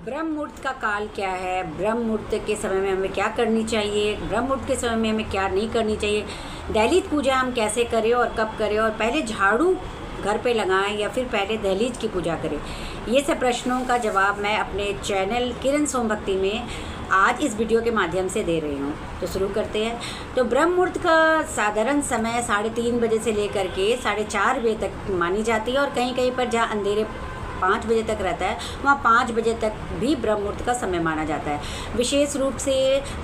ब्रह्म मुहूर्त का काल क्या है, ब्रह्म मुहूर्त के समय में हमें क्या करनी चाहिए, ब्रह्म मुहूर्त के समय में हमें क्या नहीं करनी चाहिए, दहलीज पूजा हम कैसे करें और कब करें, और पहले झाड़ू घर पे लगाएं या फिर पहले दहलीज की पूजा करें। ये सब प्रश्नों का जवाब मैं अपने चैनल किरण सोम भक्ति में आज इस वीडियो के माध्यम से दे रही हूँ। तो शुरू करते हैं। तो ब्रह्म मुहूर्त का साधारण समय 3:30 बजे से लेकर के 4:30 बजे तक मानी जाती है, और कहीं कहीं पर जहाँ अंधेरे 5 बजे तक रहता है वहाँ 5 बजे तक भी ब्रह्म मुहूर्त का समय माना जाता है। विशेष रूप से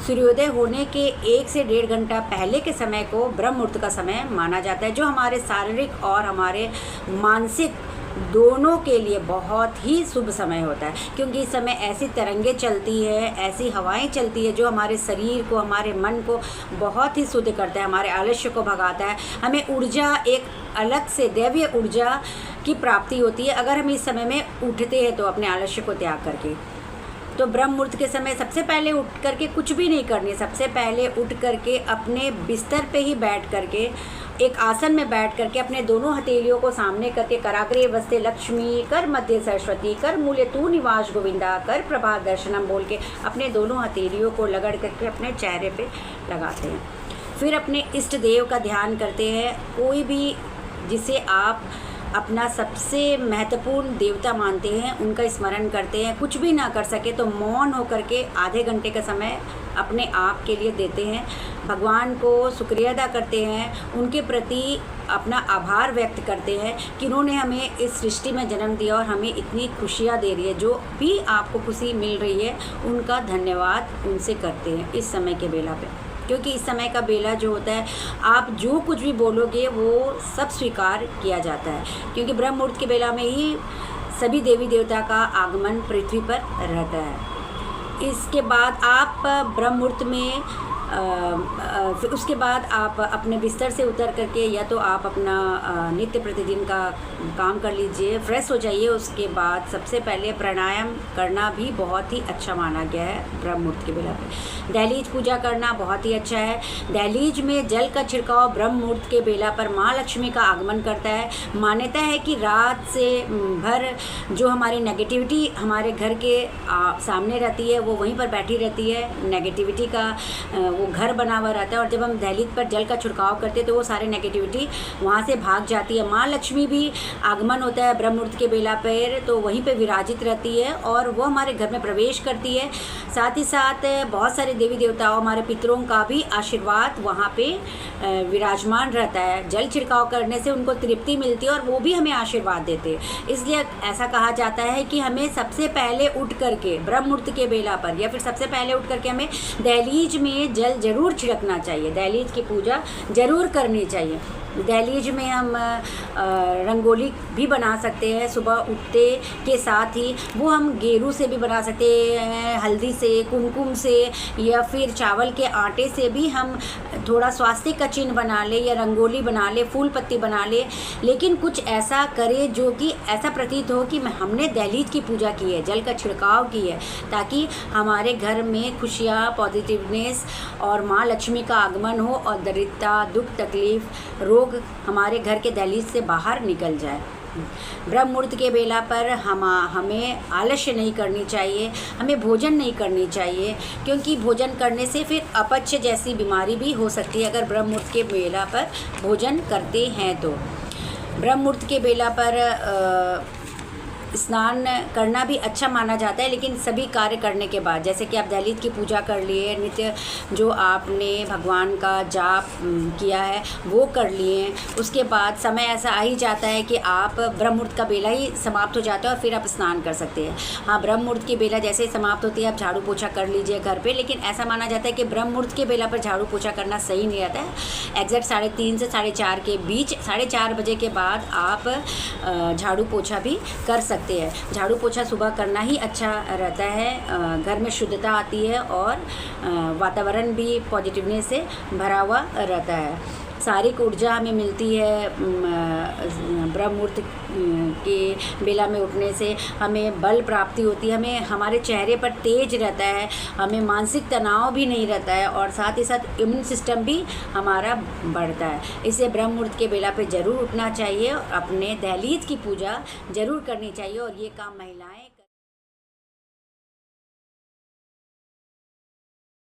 सूर्योदय होने के 1 से 1.5 घंटा पहले के समय को ब्रह्म मुहूर्त का समय माना जाता है, जो हमारे शारीरिक और हमारे मानसिक दोनों के लिए बहुत ही शुभ समय होता है, क्योंकि इस समय ऐसी तरंगें चलती है, ऐसी हवाएं चलती है जो हमारे शरीर को, हमारे मन को बहुत ही शुद्ध करता है, हमारे आलस्य को भगाता है, हमें ऊर्जा, एक अलग से दैवीय ऊर्जा की प्राप्ति होती है अगर हम इस समय में उठते हैं तो अपने आलस्य को त्याग करके। तो ब्रह्म मुहूर्त के समय सबसे पहले उठ करके कुछ भी नहीं करनी, सबसे पहले उठ करके अपने बिस्तर पे ही बैठ करके एक आसन में बैठ करके अपने दोनों हथेलियों को सामने करके कराग्रे वस्ते लक्ष्मी, कर मध्य सरस्वती, कर मूल्य तू निवास गोविंदा, कर प्रभात दर्शनम बोल के अपने दोनों हथेलियों को लगड़ करके अपने चेहरे पे लगाते हैं। फिर अपने इष्ट देव का ध्यान करते हैं, कोई भी जिसे आप अपना सबसे महत्वपूर्ण देवता मानते हैं उनका स्मरण करते हैं। कुछ भी ना कर सके तो मौन होकर के आधे घंटे का समय अपने आप के लिए देते हैं, भगवान को शुक्रिया अदा करते हैं, उनके प्रति अपना आभार व्यक्त करते हैं कि उन्होंने हमें इस सृष्टि में जन्म दिया और हमें इतनी खुशियाँ दे रही है। जो भी आपको खुशी मिल रही है उनका धन्यवाद उनसे करते हैं इस समय के बेला पे, क्योंकि इस समय का बेला जो होता है आप जो कुछ भी बोलोगे वो सब स्वीकार किया जाता है, क्योंकि ब्रह्म मुहूर्त के बेला में ही सभी देवी देवता का आगमन पृथ्वी पर रहता है। इसके बाद आप ब्रह्म मुहूर्त में फिर उसके बाद आप अपने बिस्तर से उतर करके या तो आप अपना नित्य प्रतिदिन का काम कर लीजिए, फ्रेश हो जाइए। उसके बाद सबसे पहले प्राणायाम करना भी बहुत ही अच्छा माना गया है ब्रह्म मुहूर्त के बेला पे। दहलीज पूजा करना बहुत ही अच्छा है। दहलीज में जल का छिड़काव ब्रह्म मुहूर्त के बेला पर माँ लक्ष्मी का आगमन करता है। मान्यता है कि रात से भर जो हमारी नेगेटिविटी हमारे घर के सामने रहती है वो वहीं पर बैठी रहती है, नेगेटिविटी का वो घर बना हुआ रहता है, और जब हम दहलीज पर जल का छिड़काव करते हैं तो वो सारे नेगेटिविटी वहाँ से भाग जाती है। माँ लक्ष्मी भी आगमन होता है ब्रह्म मुहूर्त के बेला पर, तो वहीं पे विराजित रहती है और वो हमारे घर में प्रवेश करती है। साथ ही साथ बहुत सारे देवी देवताओं, हमारे पितरों का भी आशीर्वाद वहाँ पे विराजमान रहता है। जल छिड़काव करने से उनको तृप्ति मिलती है और वो भी हमें आशीर्वाद देते हैं। इसलिए ऐसा कहा जाता है कि हमें सबसे पहले उठ करके ब्रह्म मुहूर्त के बेला पर या फिर सबसे पहले उठ करके हमें दहलीज में जल जरूर छिड़कना चाहिए, दहलीज की पूजा जरूर करनी चाहिए। दहलीज में हम रंगोली भी बना सकते हैं सुबह उठते के साथ ही, वो हम गेरू से भी बना सकते हैं, हल्दी से, कुमकुम से, या फिर चावल के आटे से भी हम थोड़ा स्वास्तिक का चिन्ह बना ले या रंगोली बना ले, फूल पत्ती बना ले, लेकिन कुछ ऐसा करें जो कि ऐसा प्रतीत हो कि हमने दहलीज की पूजा की है, जल का छिड़काव की है, ताकि हमारे घर में खुशियाँ, पॉजिटिवनेस और माँ लक्ष्मी का आगमन हो और दरिद्रता, दुख, तकलीफ, रोग हमारे घर के दहलीज से बाहर निकल जाए। ब्रह्म मुहूर्त के बेला पर हमें आलस्य नहीं करनी चाहिए, हमें भोजन नहीं करनी चाहिए, क्योंकि भोजन करने से फिर अपच जैसी बीमारी भी हो सकती है अगर ब्रह्म मुहूर्त के बेला पर भोजन करते हैं तो। ब्रह्म मुहूर्त के बेला पर स्नान करना भी अच्छा माना जाता है, लेकिन सभी कार्य करने के बाद, जैसे कि आप दहलीज की पूजा कर लिए, नित्य जो आपने भगवान का जाप किया है वो कर लिए, उसके बाद समय ऐसा आ ही जाता है कि आप ब्रह्म मुहूर्त का बेला ही समाप्त हो जाता है और फिर आप स्नान कर सकते हैं। हाँ, ब्रह्म मुहूर्त की बेला जैसे ही समाप्त होती है आप झाड़ू पोछा कर लीजिए घर पर, लेकिन ऐसा माना जाता है कि ब्रह्म मुहूर्त के बेला पर झाड़ू पोछा करना सही नहीं रहता है। एग्जैक्ट 3:30 से 4:30 के बीच, 4:30 बजे के बाद आप झाड़ू पोछा भी कर सकते हैं। झाड़ू पोछा सुबह करना ही अच्छा रहता है, घर में शुद्धता आती है और वातावरण भी पॉजिटिवनेस से भरा हुआ रहता है। शारीरिक ऊर्जा हमें मिलती है ब्रह्म मुहूर्त के बेला में उठने से, हमें बल प्राप्ति होती है, हमें हमारे चेहरे पर तेज रहता है, हमें मानसिक तनाव भी नहीं रहता है और साथ ही साथ इम्यून सिस्टम भी हमारा बढ़ता है। इससे ब्रह्म मुहूर्त के बेला पे ज़रूर उठना चाहिए और अपने दहलीज की पूजा ज़रूर करनी चाहिए, और ये काम महिलाएं